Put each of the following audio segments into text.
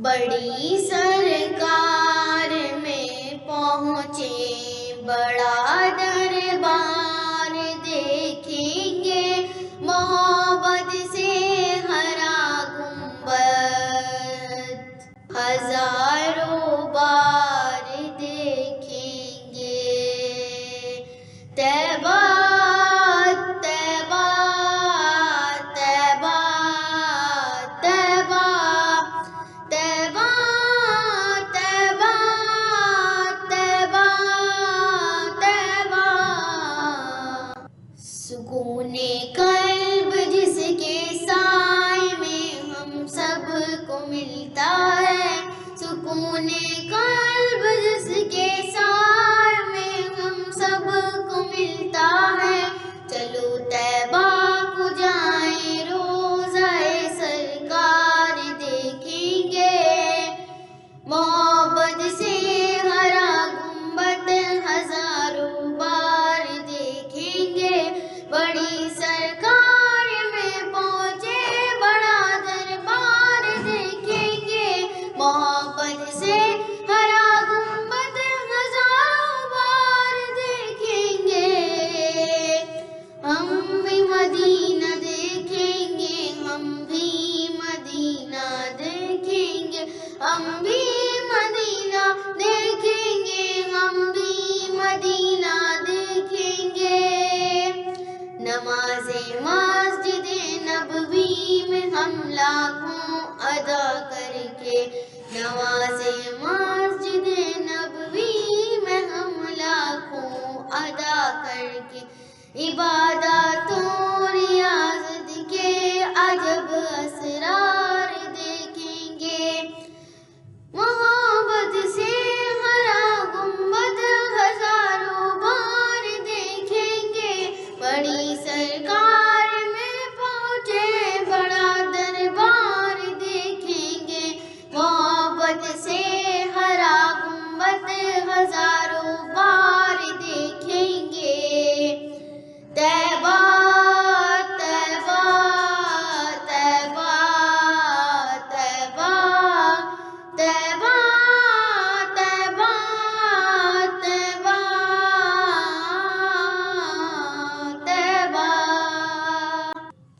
بڑی سرکار میں پہنچے بڑا دربار دیکھیں گے، محبت سے ہرا گنبد ہزاروں بار دیکھیں گے۔ طیبہ طیبہ طیبہ طیبہ طیبہ طیبہ طیبہ طیبہ، سکون قلب جس کے سائے میں ہم سب کو ملتا ہے، سکون قلب جس کے سائے میں ہم سب کو ملتا ہے، چلو طیبہ کو جائیں روضہ سرکار دیکھیں گے، محبت سے ہرا گنبد ہزاروں بار دیکھیں گے، بڑی سرکار میں پہنچے بڑا دربار دیکھیں گے، محبت سے ہرا گنبد ہزاروں بار دیکھیں گے، ہم بھی مدینہ دیکھیں گے، ہم بھی مدینہ دیکھیں گے، ہم بھی مدینہ دیکھیں گے، ہم بھی مدینہ دیکھیں گے، نماز مسجد نبوی میں ہم لاکھوں ادا کر کے، نماز مسجد نبوی میں ہم لاکھوں ادا کر کے، عبادت و ریاضت کے عجب اسرار دیکھیں گے، محبت سے ہرا گنبد ہزاروں بار دیکھیں گے، بڑی سرکار میں پہنچے بڑا دربار دیکھیں گے، محبت سے ہرا گنبد ہزاروں بار دیکھیں گے، طیبہ طیبہ طیبہ طیبہ طیبہ طیبہ طیبہ طیبہ،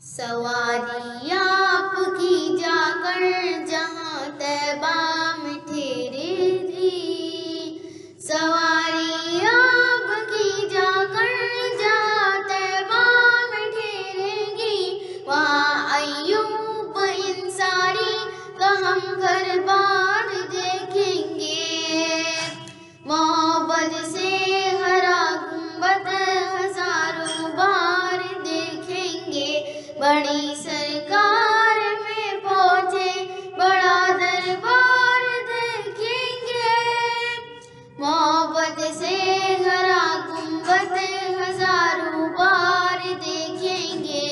سواری آپ کی جا کر جہاں طیبہ میں ٹھہرے تھی، سواری آپ کی جا کر جہاں طیبہ میں ٹھہرے گی، وہاں ایوب انصاری کا ہم گھر بار دیکھیں گے، محبت سے ہرا گنبد ہزاروں بار دیکھیں گے، بڑی سرکار میں پہنچے بڑا دربار دیکھیں گے، محبت سے ہرا گنبد ہزاروں بار دیکھیں گے،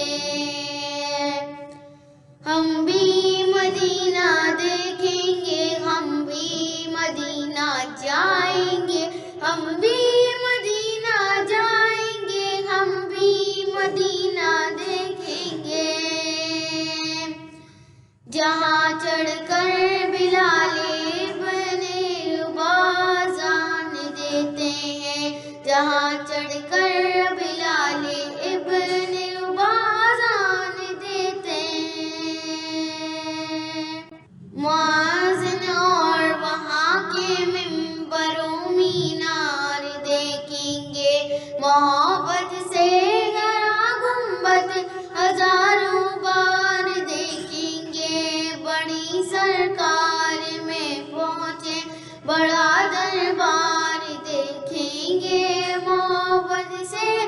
ہم بھی مدینہ دیکھیں گے، ہم بھی مدینہ جائیں گے، ہم بھی مدینہ جائیں گے، ہم بھی مدینہ دیکھیں گے، جہاں چڑھ کر بلال ابن رباح اذان دیتے ہیں، جہاں چڑھ کر بلال ابن رباح اذان دیتے ہیں، مؤذن اور وہاں کے منبر و مینار دیکھیں گے، محبت سے ہرا گنبد ہزاروں بار دیکھیں گے، بڑی سرکار میں پہنچے بڑا دربار دیکھیں گے، محبت سے